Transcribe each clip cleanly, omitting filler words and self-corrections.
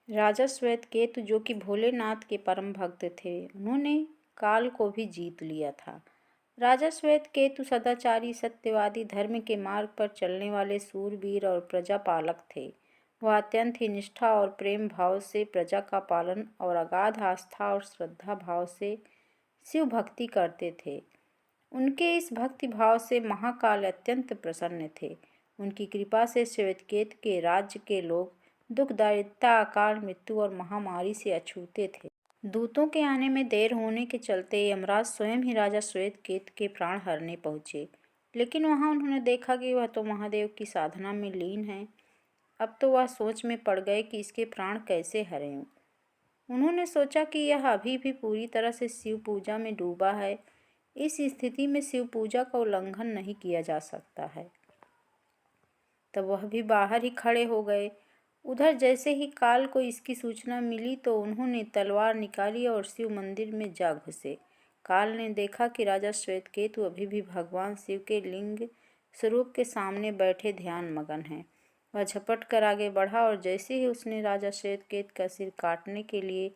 राजा श्वेतकेतु जो कि भोलेनाथ के परम भक्त थे, उन्होंने काल को भी जीत लिया था। राजा श्वेतकेतु सदाचारी, सत्यवादी, धर्म के मार्ग पर चलने वाले सूरवीर और प्रजापालक थे। वह अत्यंत ही निष्ठा और प्रेम भाव से प्रजा का पालन और अगाध आस्था और श्रद्धा भाव से शिव भक्ति करते थे। उनके इस भक्ति भाव से महाकाल अत्यंत प्रसन्न थे। उनकी कृपा से श्वेतकेतु के राज्य के लोग दुख, दारिद्रता, अकाल मृत्यु और महामारी से अछूते थे। दूतों के आने में देर होने के चलते यमराज स्वयं ही राजा श्वेतकेतु के प्राण हरने पहुंचे, लेकिन वहां उन्होंने देखा कि वह तो महादेव की साधना में लीन है। अब तो वह सोच में पड़ गए कि इसके प्राण कैसे हरें। उन्होंने सोचा कि यह अभी भी पूरी तरह से शिव पूजा में डूबा है। इस स्थिति में शिव पूजा का उल्लंघन नहीं किया जा सकता है। तब वह भी बाहर ही खड़े हो गए। उधर जैसे ही काल को इसकी सूचना मिली तो उन्होंने तलवार निकाली और शिव मंदिर में जा घुसे। काल ने देखा कि राजा श्वेतकेतु अभी भी भगवान शिव के लिंग स्वरूप के सामने बैठे ध्यान मगन हैं। वह झपट कर आगे बढ़ा और जैसे ही उसने राजा श्वेतकेतु का सिर काटने के लिए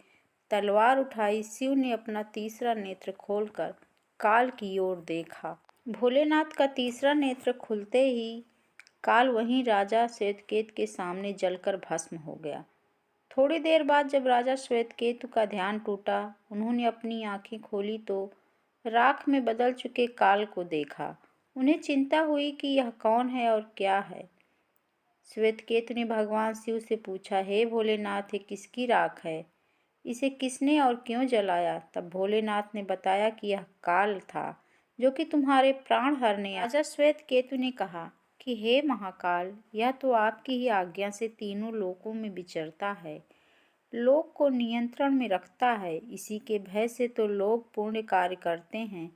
तलवार उठाई, शिव ने अपना तीसरा नेत्र खोलकर काल की ओर देखा। भोलेनाथ का तीसरा नेत्र खुलते ही काल वहीं राजा श्वेतकेतु के सामने जलकर भस्म हो गया। थोड़ी देर बाद जब राजा श्वेतकेतु का ध्यान टूटा, उन्होंने अपनी आंखें खोली तो राख में बदल चुके काल को देखा। उन्हें चिंता हुई कि यह कौन है और क्या है। श्वेतकेतु ने भगवान शिव से पूछा, हे भोलेनाथ, ये किसकी राख है? इसे किसने और क्यों जलाया? तब भोलेनाथ ने बताया कि यह काल था जो कि तुम्हारे प्राण हरने आया। राजा श्वेतकेतु ने कहा कि हे महाकाल, यह तो आपकी ही आज्ञा से तीनों लोकों में विचरता है, लोक को नियंत्रण में रखता है। इसी के भय से तो लोग पुण्य कार्य करते हैं।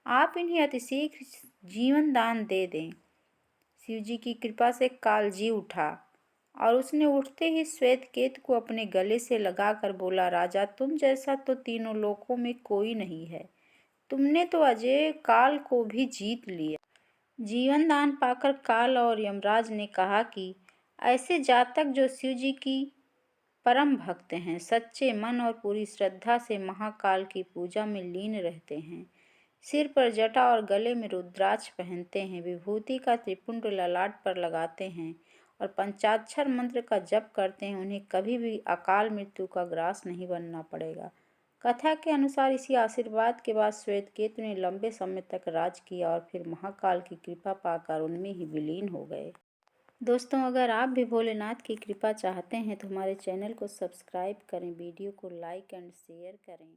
आप इन्हें अतिशीघ्र जीवन दान दे दें। शिव जी की कृपा से काल जी उठा और उसने उठते ही श्वेतकेतु को अपने गले से लगाकर बोला, राजा, तुम जैसा तो तीनों लोकों में कोई नहीं है। तुमने तो अजय काल को भी जीत लिया। जीवन दान पाकर काल और यमराज ने कहा कि ऐसे जातक जो शिव जी की परम भक्त हैं, सच्चे मन और पूरी श्रद्धा से महाकाल की पूजा में लीन रहते हैं, सिर पर जटा और गले में रुद्राक्ष पहनते हैं, विभूति का त्रिपुंड ललाट पर लगाते हैं और पंचाक्षर मंत्र का जप करते हैं, उन्हें कभी भी अकाल मृत्यु का ग्रास नहीं बनना पड़ेगा। कथा के अनुसार इसी आशीर्वाद के बाद श्वेतकेतु ने लंबे समय तक राज किया और फिर महाकाल की कृपा पाकर उनमें ही विलीन हो गए। दोस्तों, अगर आप भी भोलेनाथ की कृपा चाहते हैं तो हमारे चैनल को सब्सक्राइब करें, वीडियो को लाइक एंड शेयर करें।